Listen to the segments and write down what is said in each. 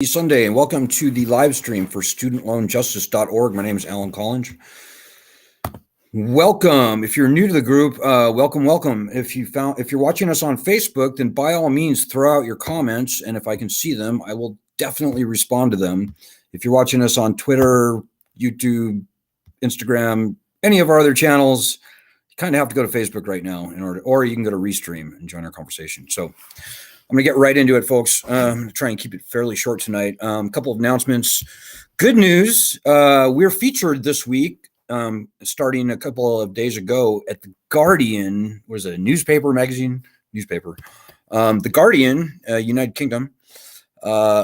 Sunday, and welcome to the live stream for studentloanjustice.org. My name is Alan Collins. Welcome. If you're new to the group, welcome. If you're watching us on Facebook, then by all means throw out your comments, and if I can see them, I will definitely respond to them. If you're watching us on Twitter, YouTube, Instagram, any of our other channels, you kind of have to go to Facebook right now or you can go to Restream and join our conversation. So I'm going to get right into it, folks. I'm going to try and keep it fairly short tonight. A couple of announcements. Good news. We're featured this week, starting a couple of days ago at The Guardian. Was it a newspaper, magazine? Newspaper. The Guardian, United Kingdom.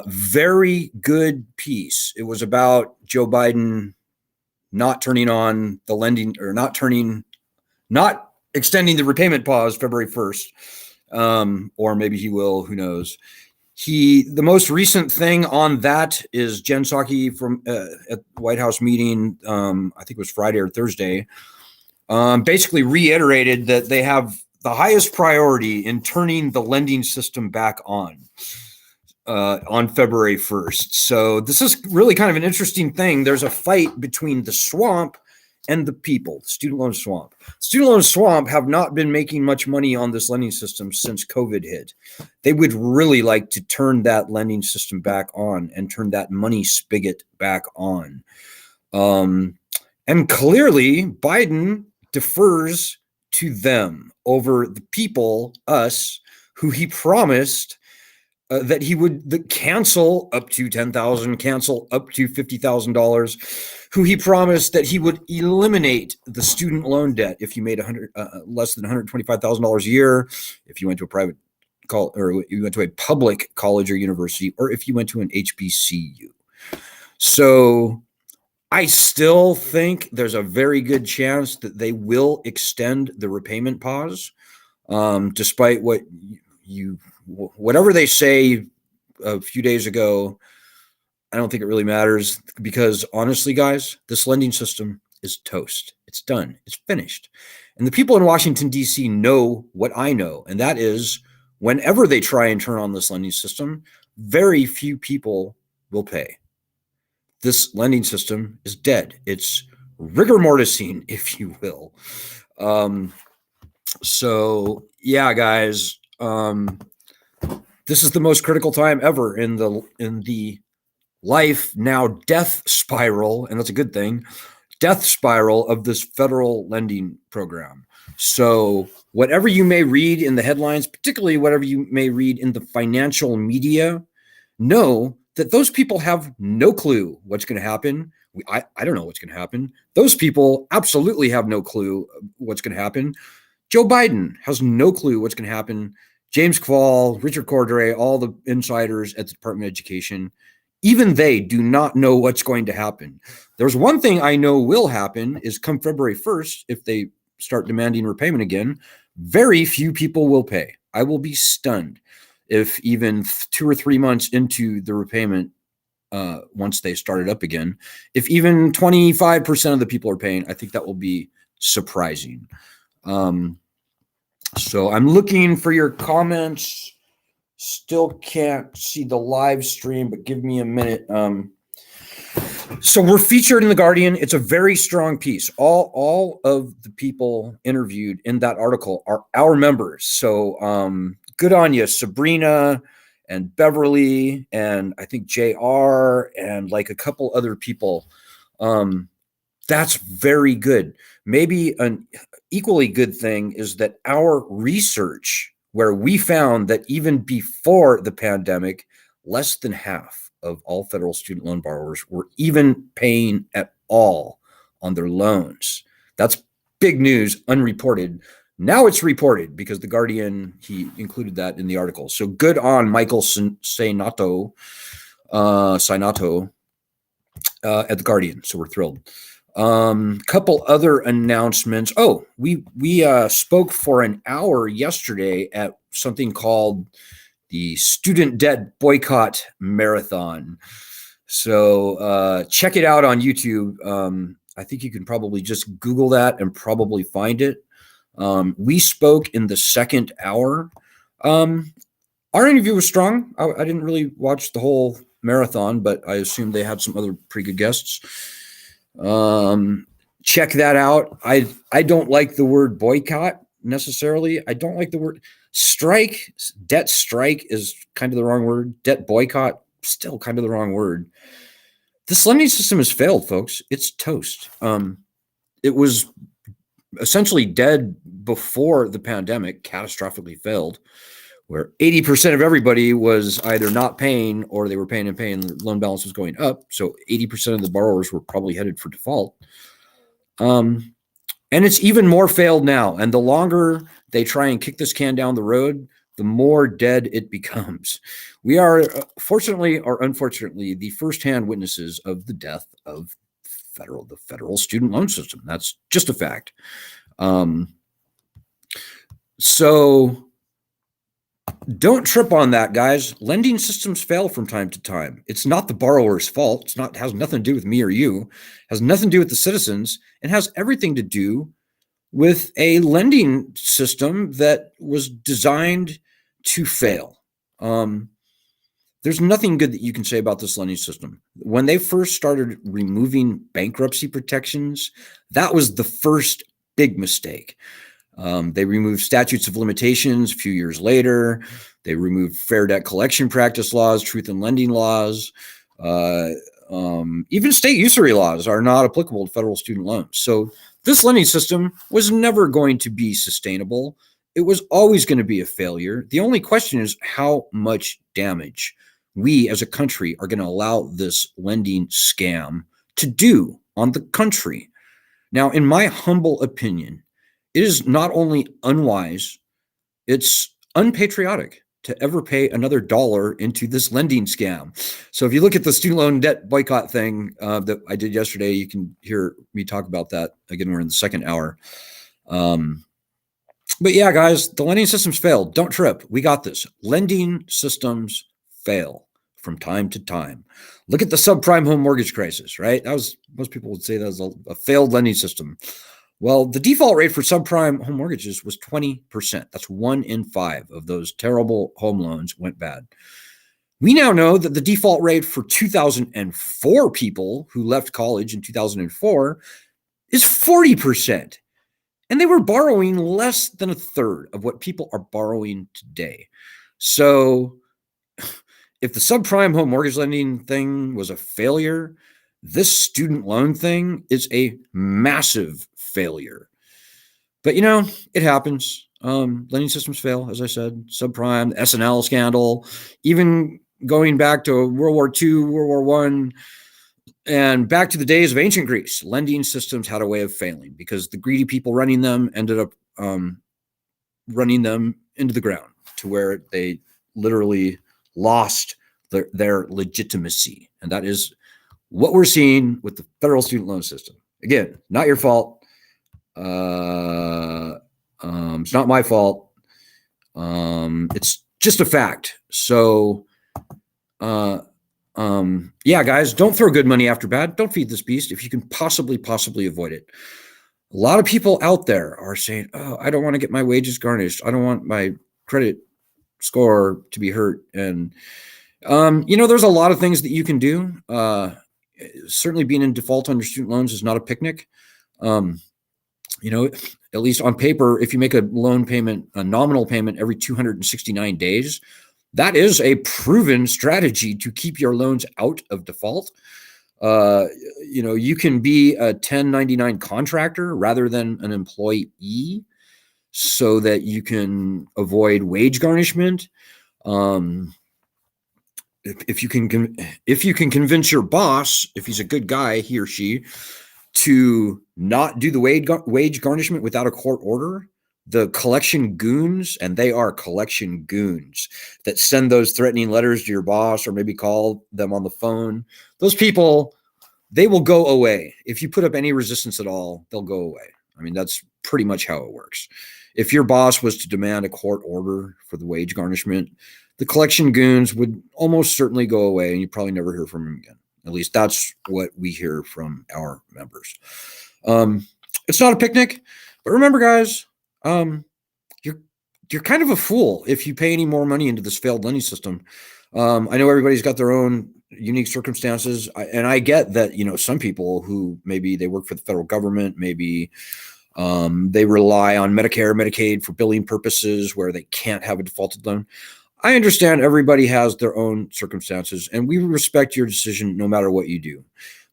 Very good piece. It was about Joe Biden not turning on the lending or not extending the repayment pause February 1st. Or maybe he will, who knows. The most recent thing on that is Jen Psaki from at the White House meeting, I think it was Friday or Thursday, basically reiterated that they have the highest priority in turning the lending system back on February 1st. So this is really kind of an interesting thing. There's a fight between the swamp and the people, student loan swamp. Student loan swamp have not been making much money on this lending system since COVID hit. They would really like to turn that lending system back on and turn that money spigot back on. And clearly, Biden defers to them over the people, us, who he promised that he would cancel up to $10,000, cancel up to $50,000, who he promised that he would eliminate the student loan debt if you made less than $125,000 a year, if you went to a private college or you went to a public college or university, or if you went to an HBCU. So I still think there's a very good chance that they will extend the repayment pause, despite whatever they say a few days ago. I don't think it really matters because honestly, guys, this lending system is toast. It's done. It's finished. And the people in Washington, D.C. know what I know, and that is whenever they try and turn on this lending system, very few people will pay. This lending system is dead. It's rigor mortising, if you will. So yeah, guys, this is the most critical time ever in the life now death spiral, and that's a good thing, death spiral of this federal lending program. So whatever you may read in the headlines, particularly whatever you may read in the financial media, know that those people have no clue what's going to happen. I don't know what's going to happen. Those people absolutely have no clue what's going to happen. Joe Biden has no clue what's going to happen. James Quall, Richard Cordray, all the insiders at the Department of Education, even they do not know what's going to happen. There's one thing I know will happen is come February 1st, if they start demanding repayment again, very few people will pay. I will be stunned if even 2 or 3 months into the repayment, once they start it up again, if even 25% of the people are paying, I think that will be surprising. So I'm looking for your comments. Still can't see the live stream, but give me a minute. So we're featured in The Guardian. It's a very strong piece. All of the people interviewed in that article are our members. So good on you, Sabrina and Beverly, and I think JR and like a couple other people. That's very good. Maybe an equally good thing is that our research, where we found that even before the pandemic, less than half of all federal student loan borrowers were even paying at all on their loans. That's big news, unreported. Now it's reported because The Guardian, he included that in the article. So good on Michael Sainato at The Guardian. So we're thrilled. Couple other announcements. Oh, we spoke for an hour yesterday at something called the Student Debt Boycott Marathon. So check it out on YouTube. I think you can probably just Google that and probably find it. We spoke in the second hour. Our interview was strong. I didn't really watch the whole marathon, but I assume they had some other pretty good guests. Check that out. I don't like the word boycott necessarily. I don't like the word strike. Debt strike is kind of the wrong word. Debt boycott, still kind of the wrong word. This lending system has failed, folks. It's toast. It was essentially dead before the pandemic catastrophically failed, where 80% of everybody was either not paying or they were paying and paying. The loan balance was going up. So 80% of the borrowers were probably headed for default. And it's even more failed now. And the longer they try and kick this can down the road, the more dead it becomes. We are, fortunately or unfortunately, the firsthand witnesses of the death of the federal student loan system. That's just a fact. So don't trip on that, guys. Lending systems fail from time to time. It's not the borrower's fault. It has nothing to do with me or you. It has nothing to do with the citizens. It has everything to do with a lending system that was designed to fail. There's nothing good that you can say about this lending system. When they first started removing bankruptcy protections, that was the first big mistake. They removed statutes of limitations a few years later. They removed fair debt collection practice laws, truth in lending laws. Even state usury laws are not applicable to federal student loans. So this lending system was never going to be sustainable. It was always going to be a failure. The only question is how much damage we as a country are going to allow this lending scam to do on the country. Now, in my humble opinion, it is not only unwise, it's unpatriotic to ever pay another dollar into this lending scam. So if you look at the student loan debt boycott thing that I did yesterday, you can hear me talk about that. Again, we're in the second hour. But yeah, guys, the lending systems failed. Don't trip. We got this. Lending systems fail from time to time. Look at the subprime home mortgage crisis, right? Most people would say that was a failed lending system. Well, the default rate for subprime home mortgages was 20%. That's 1 in 5 of those terrible home loans went bad. We now know that the default rate for 2004 people who left college in 2004 is 40%. And they were borrowing less than a third of what people are borrowing today. So if the subprime home mortgage lending thing was a failure, this student loan thing is a massive failure. But, it happens. Lending systems fail, as I said. Subprime, the S&L scandal, even going back to World War II, World War I, and back to the days of ancient Greece, lending systems had a way of failing because the greedy people running them ended up running them into the ground to where they literally lost their legitimacy. And that is what we're seeing with the federal student loan system. Again, not your fault. It's not my fault. It's just a fact. So, yeah, guys, don't throw good money after bad. Don't feed this beast if you can possibly avoid it. A lot of people out there are saying, oh, I don't want to get my wages garnished. I don't want my credit score to be hurt. And, there's a lot of things that you can do. Certainly being in default on your student loans is not a picnic. At least on paper, if you make a loan payment, a nominal payment every 269 days, that is a proven strategy to keep your loans out of default. You can be a 1099 contractor rather than an employee so that you can avoid wage garnishment. If you can convince your boss, if he's a good guy, he or she, to not do the wage garnishment without a court order, the collection goons, and they are collection goons that send those threatening letters to your boss or maybe call them on the phone. Those people, they will go away. If you put up any resistance at all, they'll go away. I mean, that's pretty much how it works. If your boss was to demand a court order for the wage garnishment, the collection goons would almost certainly go away and you probably never hear from them again. At least that's what we hear from our members. It's not a picnic, but remember, guys, you're kind of a fool if you pay any more money into this failed lending system. I know everybody's got their own unique circumstances. And I get that, some people who maybe they work for the federal government, maybe they rely on Medicare, Medicaid for billing purposes where they can't have a defaulted loan. I understand everybody has their own circumstances, and we respect your decision no matter what you do.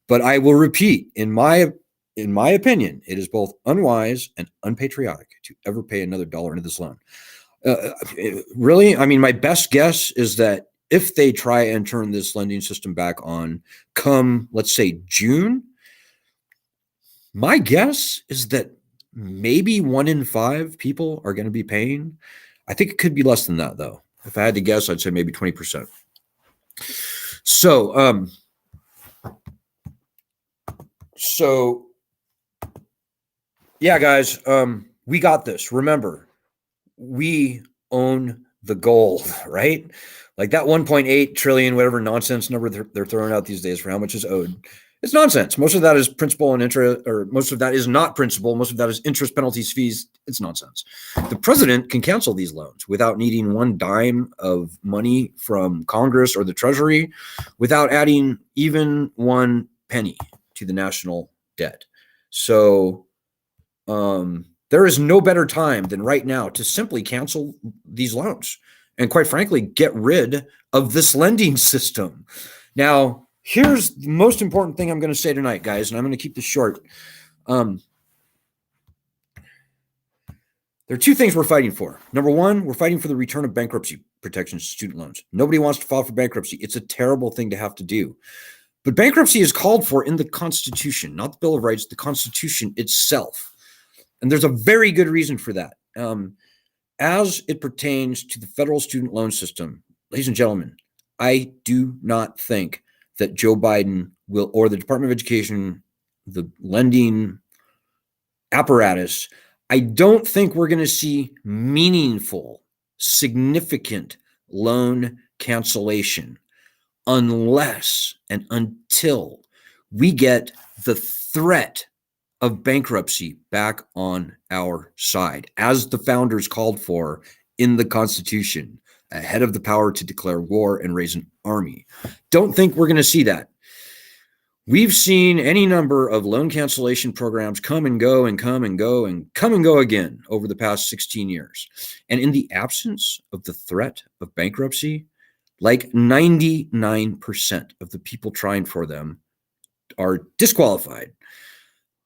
But I will repeat, in my opinion, it is both unwise and unpatriotic to ever pay another dollar into this loan. Really, I mean, my best guess is that if they try and turn this lending system back on come, let's say, June, my guess is that maybe 1 in 5 people are going to be paying. I think it could be less than that, though. If I had to guess, I'd say maybe 20%. So yeah, guys, we got this. Remember, we own the gold, right? Like that 1.8 trillion, whatever nonsense number they're throwing out these days for how much is owed. It's nonsense. Most of that is principal and interest, or most of that is not principal. Most of that is interest, penalties, fees. It's nonsense. The president can cancel these loans without needing one dime of money from Congress or the Treasury, without adding even 1 penny to the national debt. So there is no better time than right now to simply cancel these loans and, quite frankly, get rid of this lending system. Now, here's the most important thing I'm going to say tonight, guys, and I'm going to keep this short. There are 2 things we're fighting for. Number 1, we're fighting for the return of bankruptcy protection to student loans. Nobody wants to file for bankruptcy. It's a terrible thing to have to do. But bankruptcy is called for in the Constitution, not the Bill of Rights, the Constitution itself. And there's a very good reason for that. As it pertains to the federal student loan system, ladies and gentlemen, I do not think that Joe Biden will, or the Department of Education, the lending apparatus, I don't think we're going to see meaningful, significant loan cancellation unless and until we get the threat of bankruptcy back on our side, as the founders called for in the Constitution, ahead of the power to declare war and raise an army. Don't think we're going to see that. We've seen any number of loan cancellation programs come and go and come and go and come and go again over the past 16 years. And in the absence of the threat of bankruptcy, like 99% of the people trying for them are disqualified.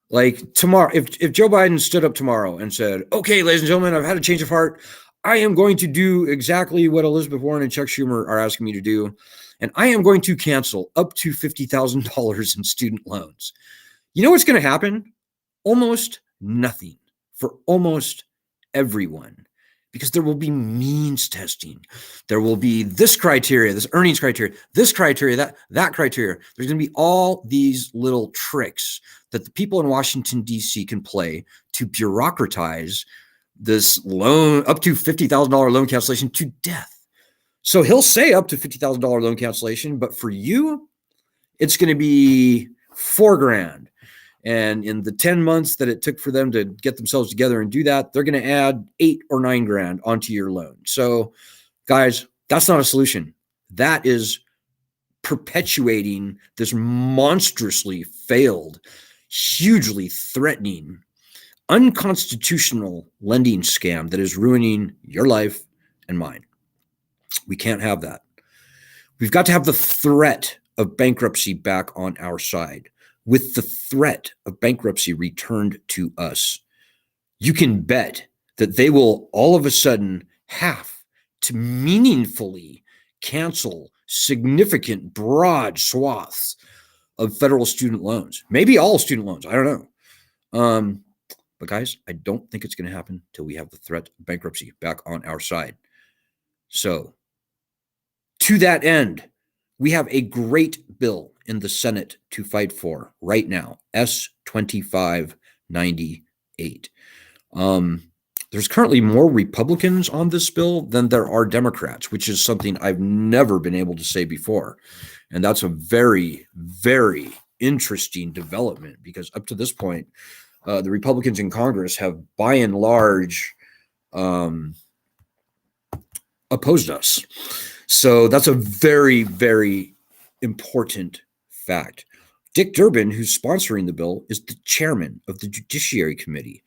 Like tomorrow, if Joe Biden stood up tomorrow and said, okay, ladies and gentlemen, I've had a change of heart. I am going to do exactly what Elizabeth Warren and Chuck Schumer are asking me to do. And I am going to cancel up to $50,000 in student loans. You know what's going to happen? Almost nothing for almost everyone, because there will be means testing. There will be this criteria, this earnings criteria, this criteria, that criteria. There's going to be all these little tricks that the people in Washington, D.C. can play to bureaucratize this loan, up to $50,000 loan cancellation, to death. So he'll say up to $50,000 loan cancellation, but for you, it's going to be $4,000. And in the 10 months that it took for them to get themselves together and do that, they're going to add $8,000 or $9,000 onto your loan. So, guys, that's not a solution. That is perpetuating this monstrously failed, hugely threatening, unconstitutional lending scam that is ruining your life and mine. We can't have that. We've got to have the threat of bankruptcy back on our side. With the threat of bankruptcy returned to us, you can bet that they will all of a sudden have to meaningfully cancel significant, broad swaths of federal student loans. Maybe all student loans. I don't know. But guys, I don't think it's going to happen till we have the threat of bankruptcy back on our side. So, to that end, we have a great bill in the Senate to fight for right now, S-2598. There's currently more Republicans on this bill than there are Democrats, which is something I've never been able to say before. And that's a very, very interesting development, because up to this point, the Republicans in Congress have, by and large, opposed us. So that's a very, very important fact. Dick Durbin, who's sponsoring the bill, is the chairman of the Judiciary Committee.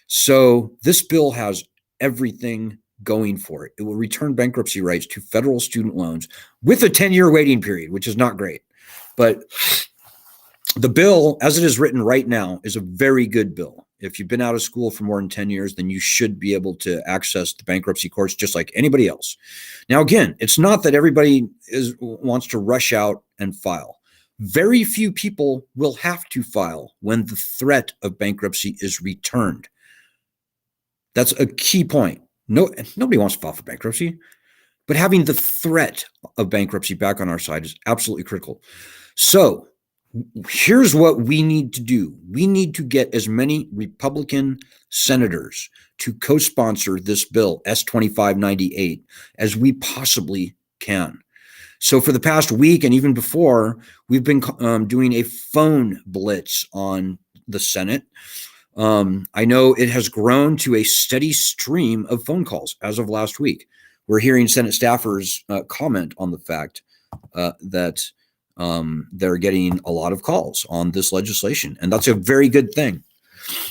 So this bill has everything going for it. It will return bankruptcy rights to federal student loans with a 10-year waiting period, which is not great. But the bill, as it is written right now, is a very good bill. If you've been out of school for more than 10 years, then you should be able to access the bankruptcy courts just like anybody else. Now, again, it's not that everybody wants to rush out and file. Very few people will have to file when the threat of bankruptcy is returned. That's a key point. Nobody wants to file for bankruptcy, but having the threat of bankruptcy back on our side is absolutely critical. So here's what we need to do. We need to get as many Republican senators to co-sponsor this bill, S-2598, as we possibly can. So for the past week and even before, we've been doing a phone blitz on the Senate. I know it has grown to a steady stream of phone calls as of last week. We're hearing Senate staffers comment on the fact that they're getting a lot of calls on this legislation, and that's a very good thing.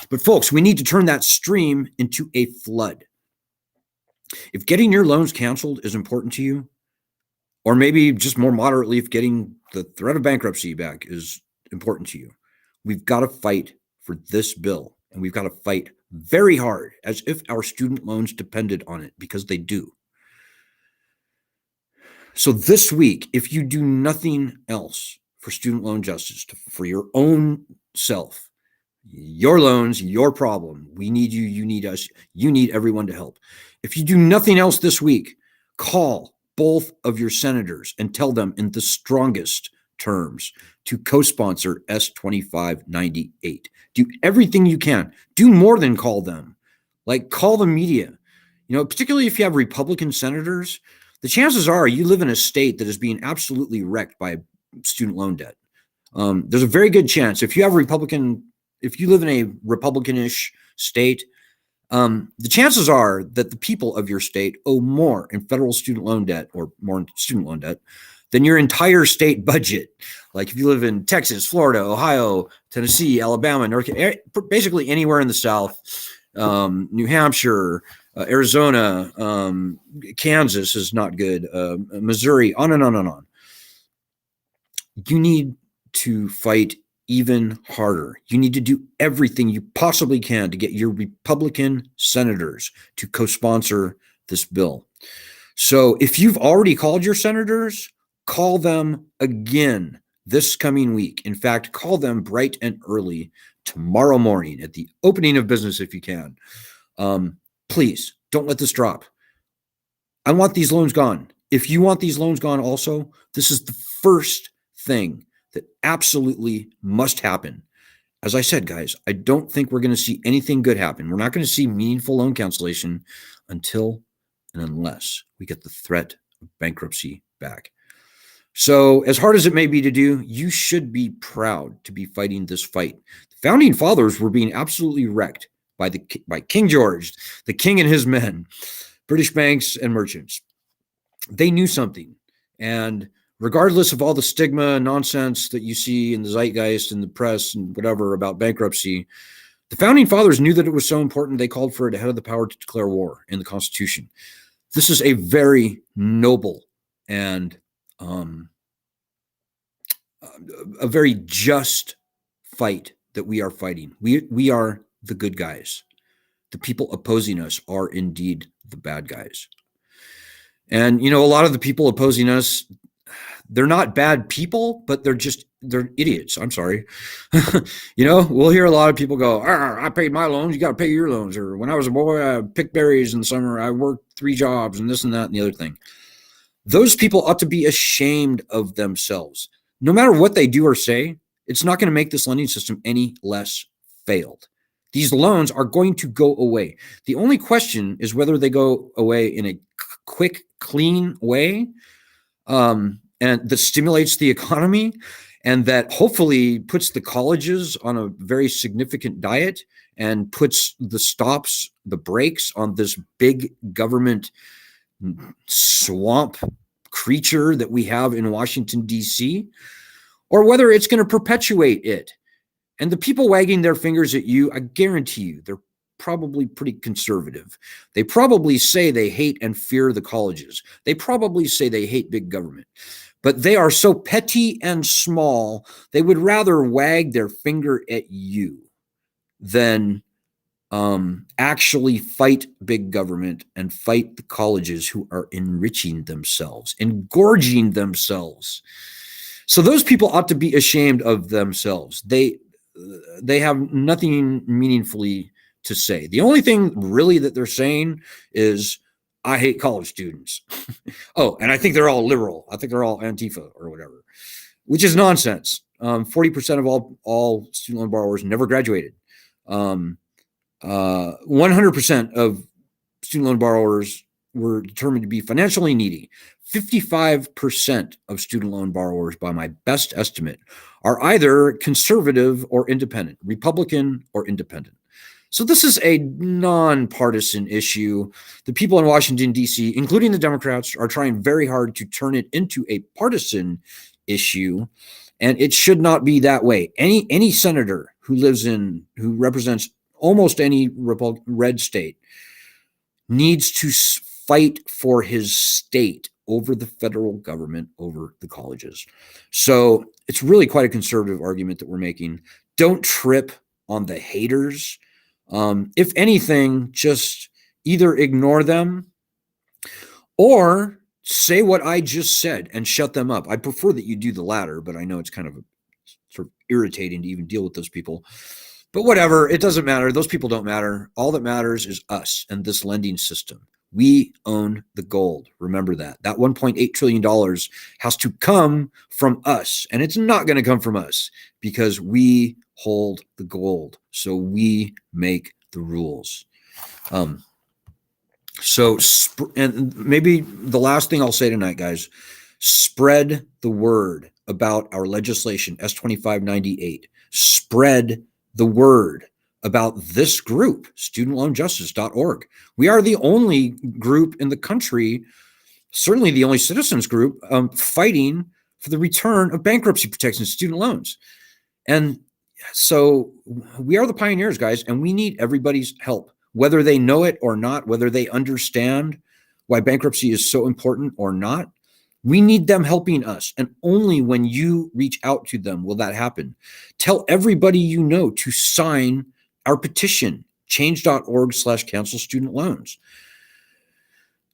But folks, we need to turn that stream into a flood. If getting your loans canceled is important to you, or maybe just more moderately, if getting the threat of bankruptcy back is important to you, we've got to fight for this bill, and we've got to fight very hard as if our student loans depended on it, because they do. So this week, if you do nothing else for student loan justice, for your own self, your loans, your problem, we need you, you need us, you need everyone to help. If you do nothing else this week, call both of your senators and tell them in the strongest terms to co-sponsor S-2598. Do everything you can. Do more than call them. Like, call the media. You know, particularly if you have Republican senators, the chances are you live in a state that is being absolutely wrecked by student loan debt. There's a very good chance if you live in a Republican-ish state, the chances are that the people of your state owe more in federal student loan debt, or more in student loan debt, than your entire state budget. Like if you live in Texas, Florida, Ohio, Tennessee, Alabama, basically anywhere in the South, New Hampshire, Arizona, Kansas is not good, Missouri, on and on and on. You need to fight even harder. You need to do everything you possibly can to get your Republican senators to co-sponsor this bill. So if you've already called your senators, call them again this coming week. In fact, call them bright and early tomorrow morning at the opening of business if you can. Please don't let this drop. I want these loans gone. If you want these loans gone also, this is the first thing that absolutely must happen. As I said, guys, I don't think we're going to see anything good happen. We're not going to see meaningful loan cancellation until and unless we get the threat of bankruptcy back. So as hard as it may be to do, you should be proud to be fighting this fight. The founding fathers were being absolutely wrecked by King George, the king and his men, British banks and merchants. They knew something. And regardless of all the stigma and nonsense that you see in the zeitgeist and the press and whatever about bankruptcy, the founding fathers knew that it was so important they called for it ahead of the power to declare war in the Constitution. This is a very noble and a very just fight that we are fighting. We are the good guys. The people opposing us are indeed the bad guys. And, you know, a lot of the people opposing us, they're not bad people, but they're idiots. I'm sorry. You know, we'll hear a lot of people go, I paid my loans, you got to pay your loans. Or when I was a boy, I picked berries in the summer, I worked 3 jobs and this and that and the other thing. Those people ought to be ashamed of themselves. No matter what they do or say, it's not going to make this lending system any less failed. These loans are going to go away. The only question is whether they go away in a quick, clean way, and that stimulates the economy, and that hopefully puts the colleges on a very significant diet and puts the brakes on this big government swamp creature that we have in Washington, D.C., or whether it's going to perpetuate it. And the people wagging their fingers at you, I guarantee you, they're probably pretty conservative. They probably say they hate and fear the colleges. They probably say they hate big government. But they are so petty and small, they would rather wag their finger at you than actually fight big government and fight the colleges who are enriching themselves, engorging themselves. So those people ought to be ashamed of themselves. They have nothing meaningfully to say. The only thing really that they're saying is, I hate college students. Oh, and I think they're all liberal. I think they're all Antifa or whatever, which is nonsense. 40% of all student loan borrowers never graduated. 100% of student loan borrowers were determined to be financially needy. 55% of student loan borrowers, by my best estimate, are either conservative or independent, Republican or independent. So this is a nonpartisan issue. The people in Washington, D.C., including the Democrats, are trying very hard to turn it into a partisan issue, and it should not be that way. Any senator who represents almost any red state needs to fight for his state over the federal government, over the colleges. So it's really quite a conservative argument that we're making. Don't trip on the haters. If anything, just either ignore them or say what I just said and shut them up. I prefer that you do the latter, but I know it's kind of sort of irritating to even deal with those people. But whatever, it doesn't matter. Those people don't matter. All that matters is us and this lending system. We own the gold. Remember that. That $1.8 trillion has to come from us. And it's not going to come from us because we hold the gold. So we make the rules. And maybe the last thing I'll say tonight, guys, spread the word about our legislation, S2598. Spread the word about this group, studentloanjustice.org. We are the only group in the country, certainly the only citizens group, fighting for the return of bankruptcy protection student loans. And so we are the pioneers, guys, and we need everybody's help, whether they know it or not, whether they understand why bankruptcy is so important or not. We need them helping us. And only when you reach out to them will that happen. Tell everybody you know to sign our petition, change.org/cancel student loans.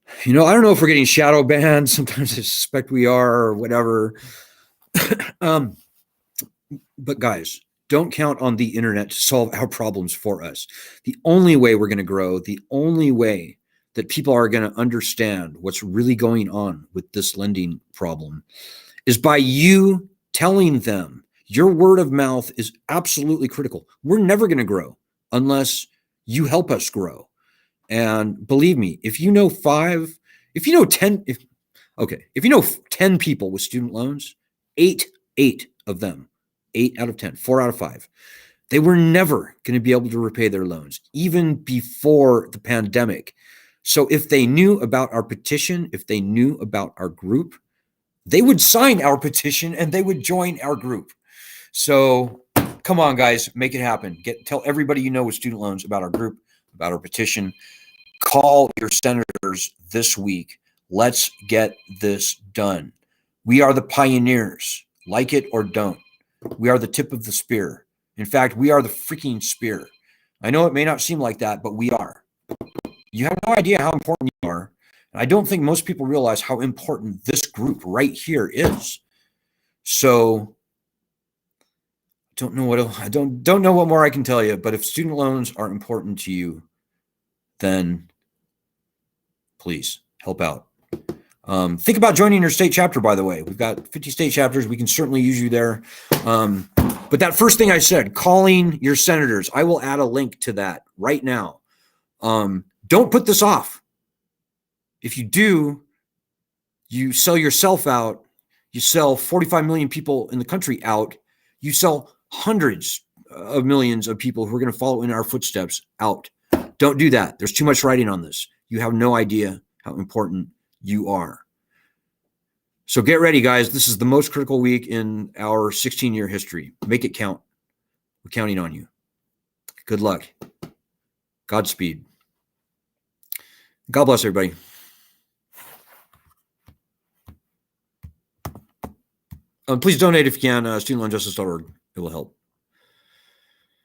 I don't know if we're getting shadow banned. Sometimes I suspect we are or whatever. But guys, don't count on the internet to solve our problems for us. The only way we're going to grow, the only way that people are going to understand what's really going on with this lending problem is by you telling them. Your word of mouth is absolutely critical. We're never going to grow unless you help us grow. And believe me, if you know 10 people with student loans, eight of them, 8 out of 10, 4 out of 5, they were never going to be able to repay their loans, even before the pandemic. So if they knew about our petition, if they knew about our group, they would sign our petition and they would join our group. So come on, guys, make it happen. Tell everybody you know with student loans about our group, about our petition. Call your senators this week. Let's get this done. We are the pioneers, like it or don't. We are the tip of the spear. In fact, we are the freaking spear. I know it may not seem like that, but we are. You have no idea how important you are. And I don't think most people realize how important this group right here is. So I don't know what more I can tell you, but if student loans are important to you, then please help out. Think about joining your state chapter, by the way. We've got 50 state chapters. We can certainly use you there. But that first thing I said, calling your senators, I will add a link to that right now. Don't put this off. If you do, you sell yourself out. You sell 45 million people in the country out. You sell hundreds of millions of people who are going to follow in our footsteps out. Don't do that. There's too much writing on this. You have no idea how important you are. So get ready, guys. This is the most critical week in our 16-year history. Make it count. We're counting on you. Good luck. Godspeed. God bless everybody. Please donate if you can, studentloanjustice.org. It will help.